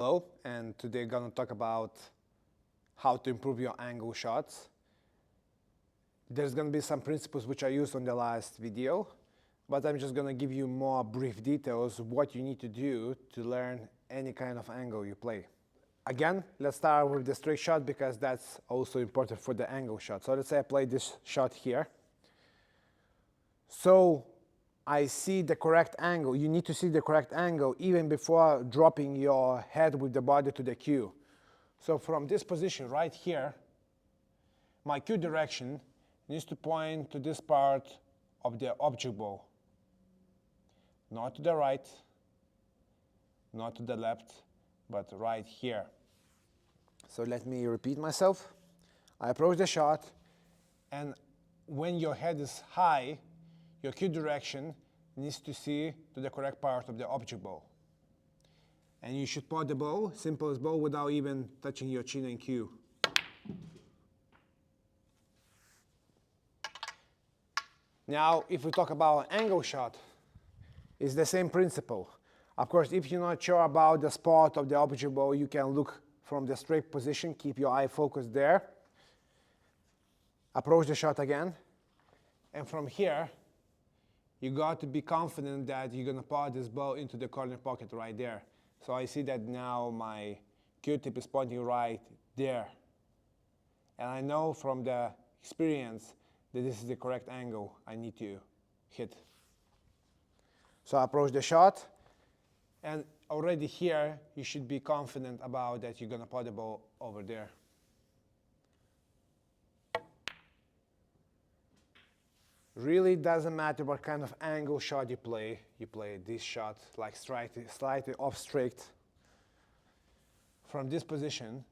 Hello, and today I'm gonna talk about how to improve your angle shots. There's gonna be some principles which I used on the last video, but I'm just gonna give you more brief details of what you need to do to learn any kind of angle you play. Again, let's start with the straight shot because that's also important for the angle shot. So let's say I play this shot here. So I see the correct angle. You need to see the correct angle even before dropping your head with the body to the cue. So from this position right here, my cue direction needs to point to this part of the object ball. Not to the right, not to the left, but right here. So let me repeat myself. I approach the shot, and when your head is high, your cue direction needs to see to the correct part of the object ball. And you should pot the ball, simple as ball, without even touching your chin and cue. Now, if we talk about an angle shot, it's the same principle. Of course, if you're not sure about the spot of the object ball, you can look from the straight position, keep your eye focused there. Approach the shot again. And from here, you got to be confident that you're gonna pot this ball into the corner pocket right there. So I see that now my cue tip is pointing right there. And I know from the experience that this is the correct angle I need to hit. So I approach the shot, and already here you should be confident about that you're gonna pot the ball over there. Really doesn't matter what kind of angle shot you play this shot like slightly off straight. From this position,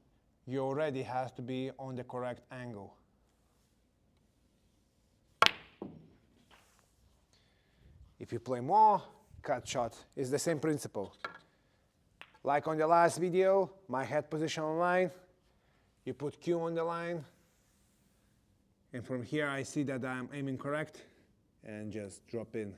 you already have to be on the correct angle. If you play more cut shot, it's the same principle. Like on the last video, my head position on line, you put cue on the line, and from here I see that I'm aiming correct and just drop in.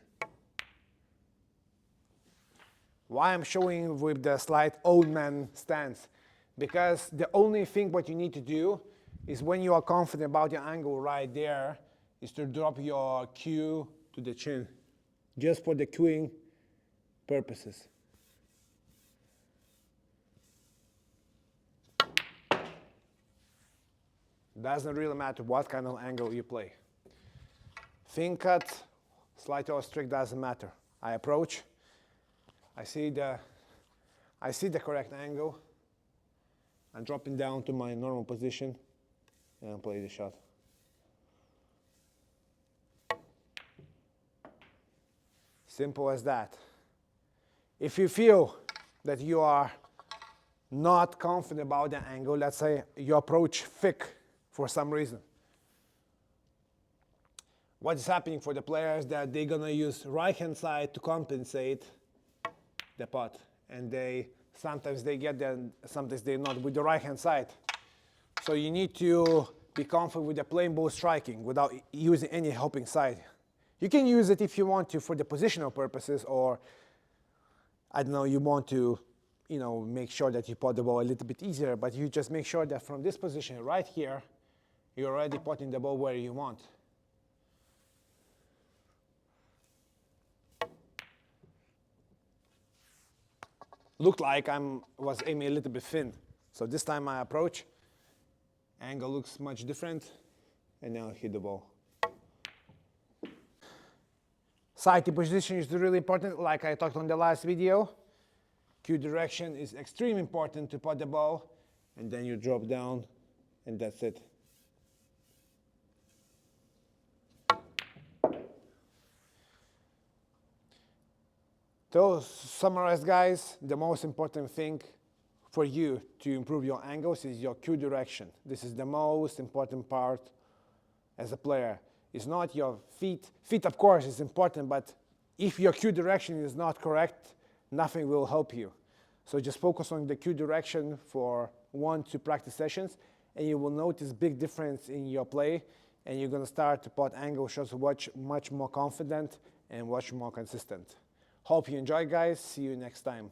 Why I'm showing with the slight old man stance? Because the only thing what you need to do is when you are confident about your angle right there, is to drop your cue to the chin, just for the cueing purposes. Doesn't really matter what kind of angle you play. Thin cut, slight or strict, doesn't matter. I approach, I see the correct angle. I'm dropping down to my normal position and play the shot. Simple as that. If you feel that you are not confident about the angle, let's say you approach thick for some reason, what is happening for the players that they're gonna use right hand side to compensate the pot, and sometimes they get there, sometimes they're not with the right hand side. So you need to be confident with the plain ball striking without using any helping side. You can use it if you want to for the positional purposes, or I don't know, you want to, make sure that you pot the ball a little bit easier, but you just make sure that from this position right here, you're already potting the ball where you want. Looked like I was aiming a little bit thin. So this time I approach, angle looks much different, and now I hit the ball. Side tip position is really important, like I talked on the last video. Cue direction is extremely important to pot the ball, and then you drop down, and that's it. To summarize, guys, the most important thing for you to improve your angles is your cue direction. This is the most important part as a player. It's not your feet. Feet, of course, is important, but if your cue direction is not correct, nothing will help you. So just focus on the cue direction for 1 to 2 practice sessions, and you will notice big difference in your play, and you're going to start to pot angle shots much more confident and much more consistent. Hope you enjoy, guys. See you next time.